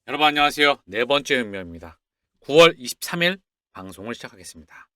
여러분 안녕하세요. 네 번째 음료입니다. 9월 23일 방송을 시작하겠습니다.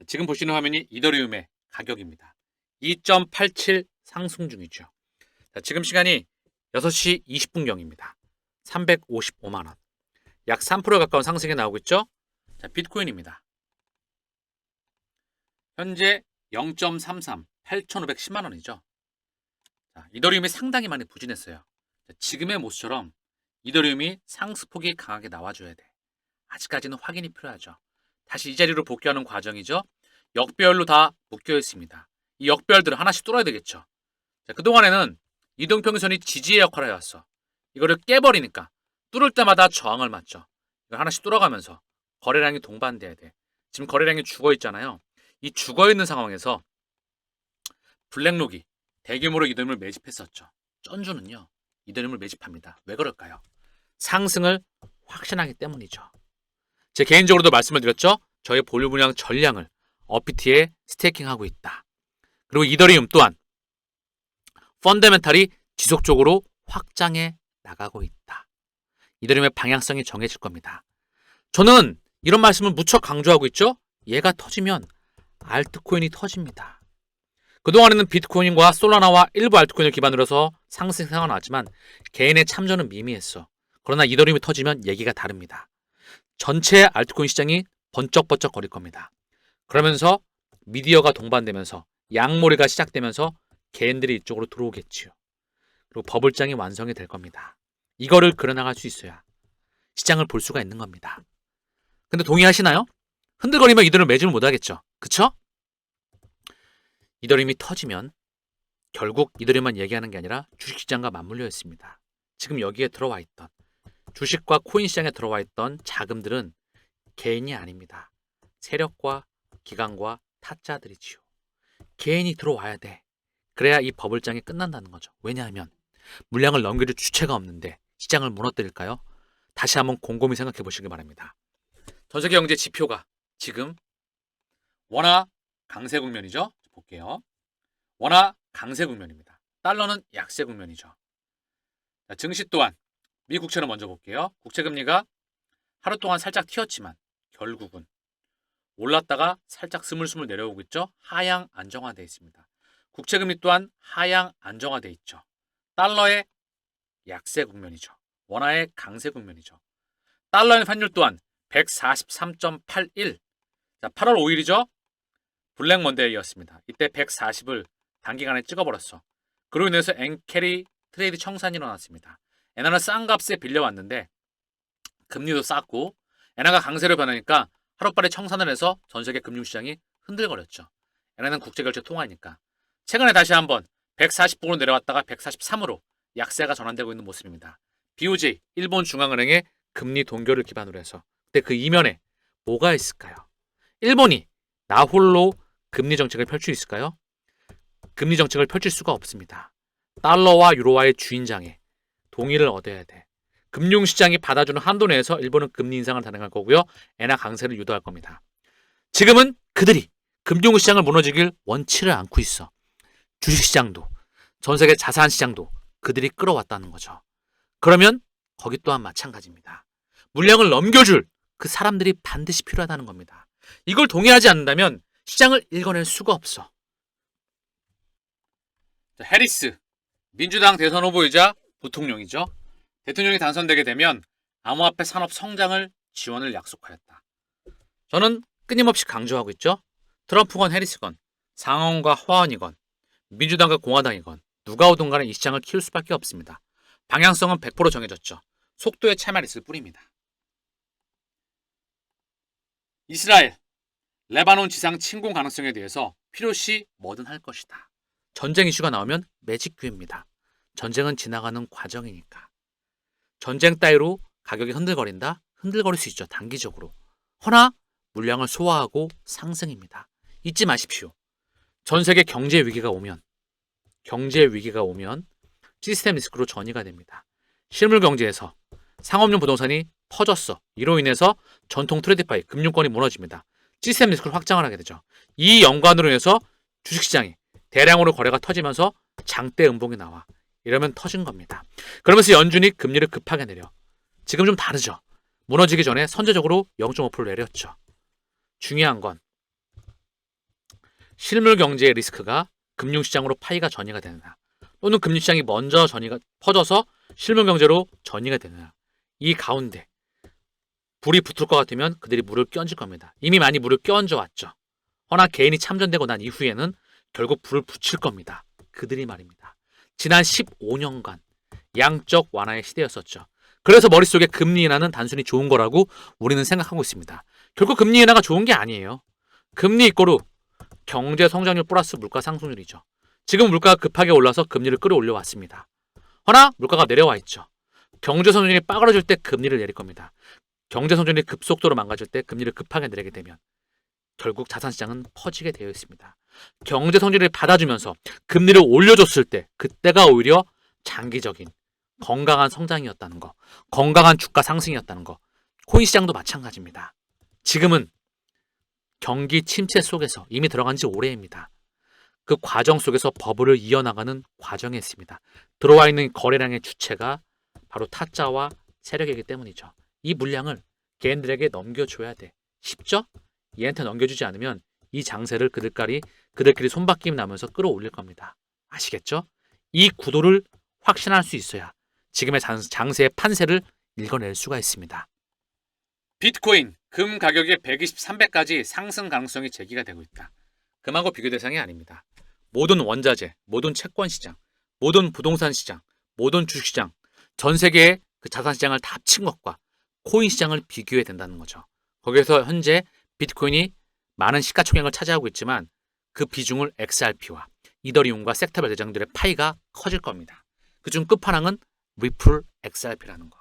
지금 보시는 화면이 이더리움의 가격입니다. 2.87 상승 중이죠. 지금 시간이 6시 20분경입니다. 355만 원. 약 3% 가까운 상승이 나오고 있죠. 자, 비트코인입니다. 현재 0.33, 8,510만 원이죠. 자, 이더리움이 상당히 많이 부진했어요. 자, 지금의 모습처럼 이더리움이 상승폭이 강하게 나와줘야 돼. 아직까지는 확인이 필요하죠. 다시 이 자리로 복귀하는 과정이죠. 역배열로 다 묶여 있습니다. 이 역배열들을 하나씩 뚫어야 되겠죠. 자, 그동안에는 이동평선이 지지의 역할을 해왔어. 이거를 깨버리니까 뚫을 때마다 저항을 맞죠. 이걸 하나씩 뚫어가면서 거래량이 동반돼야 돼. 지금 거래량이 죽어 있잖아요. 이 죽어 있는 상황에서 블랙록이 대규모로 이더리움을 매집했었죠. 쩐주는요, 이더리움을 매집합니다. 왜 그럴까요? 상승을 확신하기 때문이죠. 제 개인적으로도 말씀을 드렸죠. 저의 보유 분량 전량을 어피티에 스테이킹하고 있다. 그리고 이더리움 또한 펀더멘탈이 지속적으로 확장해 나가고 있다. 이더리움의 방향성이 정해질 겁니다. 저는 이런 말씀을 무척 강조하고 있죠. 얘가 터지면 알트코인이 터집니다. 그동안에는 비트코인과 솔라나와 일부 알트코인을 기반으로 해서 상승세가 나왔지만 개인의 참전은 미미했어. 그러나 이더리움이 터지면 얘기가 다릅니다. 전체 알트코인 시장이 번쩍번쩍 거릴 겁니다. 그러면서 미디어가 동반되면서 양모리가 시작되면서 개인들이 이쪽으로 들어오겠지요. 그리고 버블장이 완성이 될 겁니다. 이거를 그려나갈 수 있어야 시장을 볼 수가 있는 겁니다. 근데 동의하시나요? 흔들거리면 이더리움 매집을 못하겠죠. 그쵸? 이더리움이 터지면 결국 이더리움만 얘기하는 게 아니라 주식시장과 맞물려 있습니다. 지금 여기에 들어와 있던 주식과 코인 시장에 들어와 있던 자금들은 개인이 아닙니다. 세력과 기관과 타짜들이지요. 개인이 들어와야 돼. 그래야 이 버블장이 끝난다는 거죠. 왜냐하면 물량을 넘겨줄 주체가 없는데 시장을 무너뜨릴까요? 다시 한번 곰곰이 생각해 보시기 바랍니다. 전세계 경제 지표가 지금 원화 강세 국면이죠. 볼게요. 원화 강세 국면입니다. 달러는 약세 국면이죠. 자, 증시 또한 미 국채를 먼저 볼게요. 국채금리가 하루 동안 살짝 튀었지만 결국은 올랐다가 살짝 스물스물 내려오고 있죠. 하향 안정화되어 있습니다. 국채금리 또한 하향 안정화되어 있죠. 달러의 약세 국면이죠. 원화의 강세 국면이죠. 달러의 환율 또한 143.81. 자, 8월 5일이죠. 블랙 먼데이였습니다. 이때 140을 단기간에 찍어버렸어. 그로 인해서 엔캐리 트레이드 청산이 일어났습니다. 엔화는 싼 값에 빌려왔는데 금리도 쌌고 엔화가 강세로 변하니까 하루빨리 청산을 해서 전세계 금융시장이 흔들거렸죠. 엔화는 국제결제 통화니까. 최근에 다시 한번 140부로 내려왔다가 143으로 약세가 전환되고 있는 모습입니다. BOJ, 일본 중앙은행의 금리 동결을 기반으로 해서. 근데 그 이면에 뭐가 있을까요? 일본이 나 홀로 금리 정책을 펼칠 수 있을까요? 금리 정책을 펼칠 수가 없습니다. 달러와 유로화의 주인장에 동의를 얻어야 돼. 금융시장이 받아주는 한도 내에서 일본은 금리 인상을 단행할 거고요. 엔화 강세를 유도할 겁니다. 지금은 그들이 금융시장을 무너지길 원치를 않고 있어. 주식시장도 전세계 자산시장도 그들이 끌어왔다는 거죠. 그러면 거기 또한 마찬가지입니다. 물량을 넘겨줄 그 사람들이 반드시 필요하다는 겁니다. 이걸 동의하지 않는다면 시장을 읽어낼 수가 없어. 자, 해리스 민주당 대선 후보이자 부통령이죠. 대통령이 당선되게 되면 암호화폐 산업 성장을 지원을 약속하였다. 저는 끊임없이 강조하고 있죠. 트럼프건 해리스건, 상원과 하원이건, 민주당과 공화당이건 누가 오든 간에 이 시장을 키울 수밖에 없습니다. 방향성은 100% 정해졌죠. 속도에 차이만 있을 뿐입니다. 이스라엘, 레바논 지상 침공 가능성에 대해서 필요시 뭐든 할 것이다. 전쟁 이슈가 나오면 매직 기회입니다. 전쟁은 지나가는 과정이니까. 전쟁 따위로 가격이 흔들거린다? 흔들거릴 수 있죠. 단기적으로. 허나 물량을 소화하고 상승입니다. 잊지 마십시오. 전 세계 경제 위기가 오면 시스템 리스크로 전이가 됩니다. 실물 경제에서 상업용 부동산이 터졌어. 이로 인해서 전통 트레이드파이, 금융권이 무너집니다. 시스템 리스크를 확장을 하게 되죠. 이 연관으로 인해서 주식시장이 대량으로 거래가 터지면서 장대 음봉이 나와. 이러면 터진 겁니다. 그러면서 연준이 금리를 급하게 내려. 지금 좀 다르죠. 무너지기 전에 선제적으로 0.5% 내렸죠. 중요한 건 실물 경제의 리스크가 금융시장으로 파이가 전이가 되느냐, 또는 금융시장이 먼저 전이가 퍼져서 실물 경제로 전이가 되느냐, 이 가운데 불이 붙을 것 같으면 그들이 물을 끼얹을 겁니다. 이미 많이 물을 끼얹어 왔죠. 허나 개인이 참전되고 난 이후에는 결국 불을 붙일 겁니다. 그들이 말입니다. 지난 15년간 양적 완화의 시대였었죠. 그래서 머릿속에 금리 인하는 단순히 좋은 거라고 우리는 생각하고 있습니다. 결국 금리 인하가 좋은 게 아니에요. 금리 이꼬르 경제 성장률 플러스 물가 상승률이죠. 지금 물가가 급하게 올라서 금리를 끌어올려 왔습니다. 허나 물가가 내려와 있죠. 경제 성장률이 빠그러질 때 금리를 내릴 겁니다. 경제 성장률이 급속도로 망가질 때 금리를 급하게 내리게 되면 결국 자산시장은 퍼지게 되어 있습니다. 경제 성장률을 받아주면서 금리를 올려줬을 때 그때가 오히려 장기적인 건강한 성장이었다는 거, 건강한 주가 상승이었다는 거. 코인 시장도 마찬가지입니다. 지금은 경기 침체 속에서 이미 들어간 지 오래입니다. 그 과정 속에서 버블을 이어나가는 과정에 있습니다. 들어와 있는 거래량의 주체가 바로 타짜와 세력이기 때문이죠. 이 물량을 개인들에게 넘겨줘야 돼. 쉽죠? 얘한테 넘겨주지 않으면 이 장세를 그들끼리 손바뀜 나면서 끌어올릴 겁니다. 아시겠죠? 이 구도를 확신할 수 있어야 지금의 장세의 판세를 읽어낼 수가 있습니다. 비트코인, 금 가격이 120, 300까지 상승 가능성이 제기가 되고 있다. 금하고 비교 대상이 아닙니다. 모든 원자재, 모든 채권 시장, 모든 부동산 시장, 모든 주식 시장, 전 세계의 그 자산 시장을 다 합친 것과 코인 시장을 비교해야 된다는 거죠. 거기에서 현재 비트코인이 많은 시가총액을 차지하고 있지만 그 비중을 XRP와 이더리움과 섹터별 대장들의 파이가 커질 겁니다. 그중 끝판왕은 리플 XRP라는 거.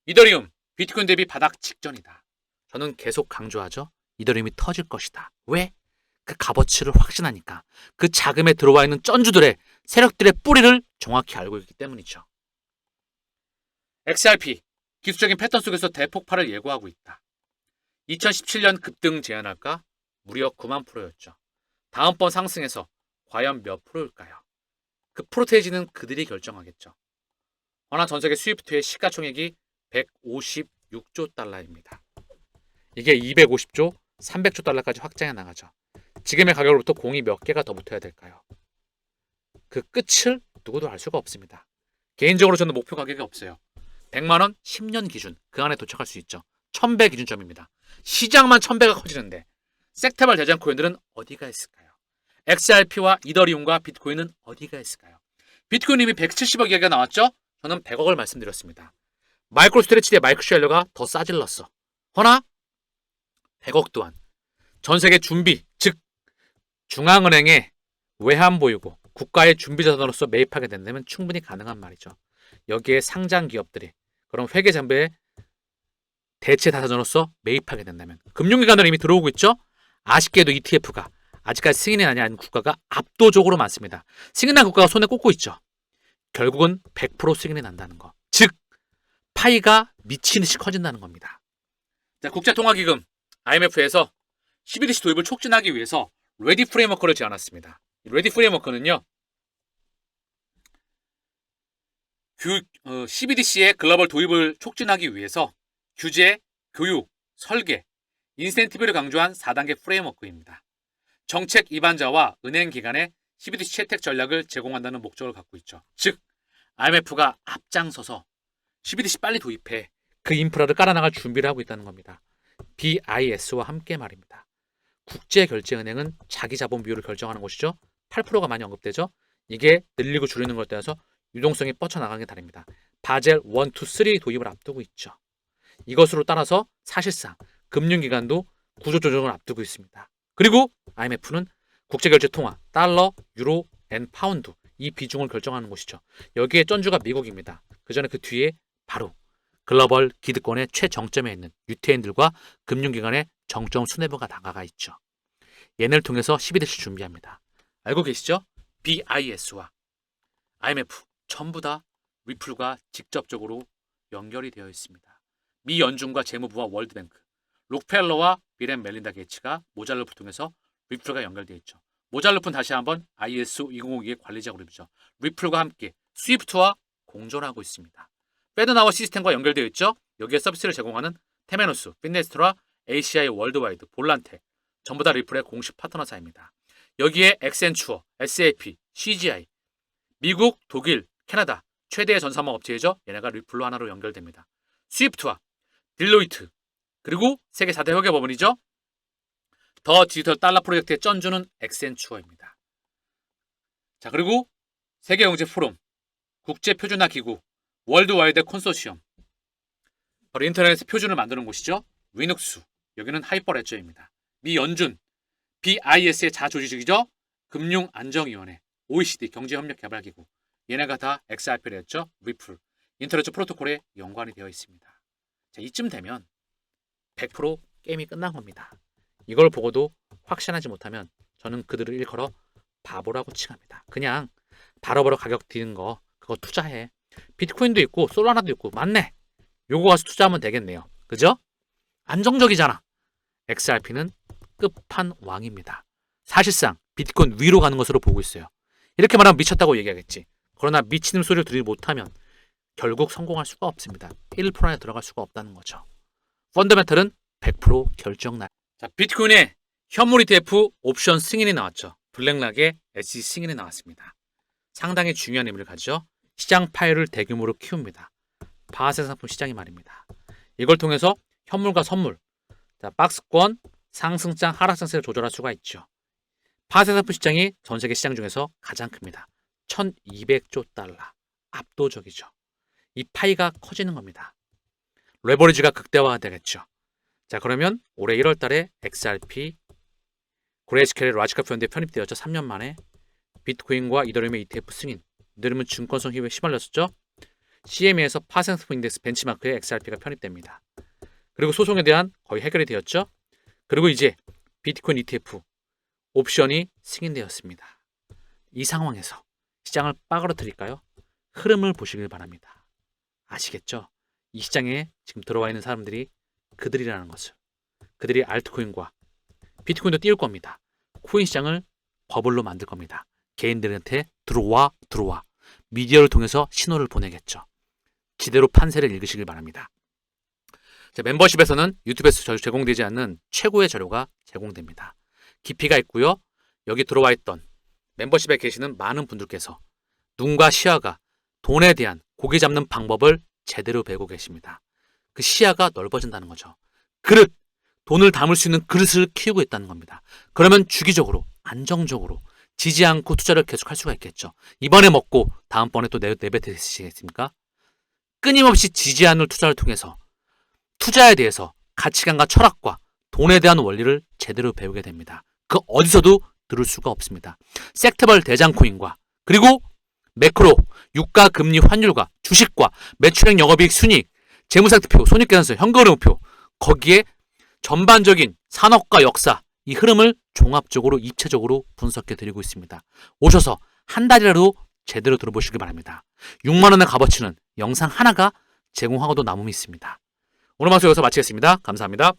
이더리움, 비트코인 대비 바닥 직전이다. 저는 계속 강조하죠. 이더리움이 터질 것이다. 왜? 그 값어치를 확신하니까. 그 자금에 들어와 있는 쩐주들의 세력들의 뿌리를 정확히 알고 있기 때문이죠. XRP, 기술적인 패턴 속에서 대폭발을 예고하고 있다. 2017년 급등 제한할까? 무려 9만 %였죠. 다음번 상승에서 과연 몇 %일까요? 그 프로테이지는 그들이 결정하겠죠. 허나 전세계 스위프트의 시가총액이 156조 달러입니다. 이게 250조, 300조 달러까지 확장해 나가죠. 지금의 가격으로부터 공이 몇 개가 더 붙어야 될까요? 그 끝을 누구도 알 수가 없습니다. 개인적으로 저는 목표 가격이 없어요. 100만 원 10년 기준, 그 안에 도착할 수 있죠. 1000배 기준점입니다. 시장만 1000배가 커지는데 섹터별 대장 코인들은 어디가 있을까요? XRP와 이더리움과 비트코인은 어디가 있을까요? 비트코인 이미 170억 이야기가 나왔죠? 저는 100억을 말씀드렸습니다. 마이크로 스트레치 대 마이크 쉘러가 더 싸질렀어. 허나 100억 또한 전 세계 준비, 즉 중앙은행에 외환 보유고 국가의 준비자산으로서 매입하게 된다면 충분히 가능한 말이죠. 여기에 상장 기업들이 그런 회계 장부에 대체 자산으로서 매입하게 된다면 금융기관으로 이미 들어오고 있죠. 아쉽게도 ETF가 아직까지 승인이 나지 않은 국가가 압도적으로 많습니다. 승인한 국가가 손에 꽂고 있죠. 결국은 100% 승인이 난다는 거. 즉 파이가 미친 듯이 커진다는 겁니다. 자, 국제통화기금 IMF에서 CBDC 도입을 촉진하기 위해서 레디 프레임워크를 제안했습니다. 레디 프레임워크는요, CBDC의 글로벌 도입을 촉진하기 위해서 규제, 교육, 설계, 인센티브를 강조한 4단계 프레임워크입니다. 정책 입안자와 은행 기관에 CBDC 채택 전략을 제공한다는 목적을 갖고 있죠. 즉, IMF가 앞장서서 CBDC 빨리 도입해 그 인프라를 깔아나갈 준비를 하고 있다는 겁니다. BIS와 함께 말입니다. 국제결제은행은 자기 자본 비율을 결정하는 곳이죠. 8%가 많이 언급되죠. 이게 늘리고 줄이는 것에 따라서 유동성이 뻗쳐나가는 게 다릅니다. 바젤 1, 2, 3 도입을 앞두고 있죠. 이것으로 따라서 사실상 금융기관도 구조조정을 앞두고 있습니다. 그리고 IMF는 국제결제통화, 달러, 유로, 엔, 파운드 이 비중을 결정하는 곳이죠. 여기에 쩐주가 미국입니다. 그 전에 그 뒤에 바로 글로벌 기득권의 최정점에 있는 유태인들과 금융기관의 정점 수뇌부가 다가가 있죠. 얘네를 통해서 12대씩 준비합니다. 알고 계시죠? BIS와 IMF 전부 다 리플과 직접적으로 연결이 되어 있습니다. 미 연준과 재무부와 월드뱅크, 록펠러와 빌 앤 멜린다 게이츠가 모잘루프 통해서 리플과 연결되어 있죠. 모잘루프는 다시 한번 ISO 2052의 관리자 그룹이죠. 리플과 함께 스위프트와 공존하고 있습니다. 페드나워 시스템과 연결되어 있죠. 여기에 서비스를 제공하는 테메노스, 피네스트라, ACI 월드와이드, 볼란테 전부 다 리플의 공식 파트너사입니다. 여기에 엑센추어, SAP, CGI, 미국, 독일, 캐나다 최대의 전산망 업체이죠. 얘네가 리플로 하나로 연결됩니다. 스위프트와 딜로이트, 그리고 세계 4대 회계법원이죠. 더 디지털 달러 프로젝트의 쩐주는 엑센추어입니다. 자, 그리고 세계경제 포럼, 국제표준화기구, 월드와이드 컨소시엄, 바로 인터넷의 표준을 만드는 곳이죠. 위눅스, 여기는 하이퍼레저입니다. 미 연준, BIS의 자조직이죠. 금융안정위원회, OECD 경제협력개발기구, 얘네가 다 XRP를 했죠. 리플, 인터넷 프로토콜에 연관이 되어 있습니다. 자, 이쯤 되면 100% 게임이 끝난 겁니다. 이걸 보고도 확신하지 못하면 저는 그들을 일컬어 바보라고 칭합니다. 그냥 바로바로 가격 뛰는 거 그거 투자해. 비트코인도 있고 솔라나도 있고 맞네. 요거 가서 투자하면 되겠네요. 그죠? 안정적이잖아. XRP는 끝판왕입니다. 사실상 비트코인 위로 가는 것으로 보고 있어요. 이렇게 말하면 미쳤다고 얘기하겠지. 그러나 미치는 소리를 들이 못하면 결국 성공할 수가 없습니다. 1% 안에 들어갈 수가 없다는 거죠. 펀더멘털은 100% 결정날. 자, 비트코인의 현물 ETF 옵션 승인이 나왔죠. 블랙락의 SEC 승인이 나왔습니다. 상당히 중요한 의미를 가지죠. 시장 파일을 대규모로 키웁니다. 파생 상품 시장이 말입니다. 이걸 통해서 현물과 선물, 자, 박스권, 상승장, 하락장세를 조절할 수가 있죠. 파생 상품 시장이 전 세계 시장 중에서 가장 큽니다. 1200조 달러. 압도적이죠. 이 파이가 커지는 겁니다. 레버리지가 극대화가 되겠죠. 자, 그러면 올해 1월 달에 XRP 그레이스케일의 라지카 펀드에 편입되었죠. 3년 만에 비트코인과 이더리움의 ETF 승인. 이더리움은 증권성 희위에 휘말렸었죠. CME에서 파생상품 인덱스 벤치마크에 XRP가 편입됩니다. 그리고 소송에 대한 거의 해결이 되었죠. 그리고 이제 비트코인 ETF 옵션이 승인되었습니다. 이 상황에서 시장을 빠그러뜨릴까요? 흐름을 보시길 바랍니다. 아시겠죠? 이 시장에 지금 들어와 있는 사람들이 그들이라는 것을. 그들이 알트코인과 비트코인도 띄울 겁니다. 코인 시장을 버블로 만들 겁니다. 개인들한테 들어와. 미디어를 통해서 신호를 보내겠죠. 지대로 판세를 읽으시길 바랍니다. 자, 멤버십에서는 유튜브에서 제공되지 않는 최고의 자료가 제공됩니다. 깊이가 있고요. 여기 들어와 있던 멤버십에 계시는 많은 분들께서 눈과 시야가 돈에 대한 고기 잡는 방법을 제대로 배우고 계십니다. 그 시야가 넓어진다는 거죠. 그릇, 돈을 담을 수 있는 그릇을 키우고 있다는 겁니다. 그러면 주기적으로, 안정적으로 지지 않고 투자를 계속할 수가 있겠죠. 이번에 먹고 다음번에 또 내뱉으시겠습니까? 끊임없이 지지 않을 투자를 통해서 투자에 대해서 가치관과 철학과 돈에 대한 원리를 제대로 배우게 됩니다. 그 어디서도 들을 수가 없습니다. 섹터별 대장코인과 그리고 매크로, 유가, 금리, 환율과 주식과 매출액, 영업이익, 순이익, 재무상태표, 손익계산서, 현금흐름표 거기에 전반적인 산업과 역사 이 흐름을 종합적으로 입체적으로 분석해 드리고 있습니다. 오셔서 한 달이라도 제대로 들어보시기 바랍니다. 6만 원의 값어치는 영상 하나가 제공하고도 남음이 있습니다. 오늘 방송 여기서 마치겠습니다. 감사합니다.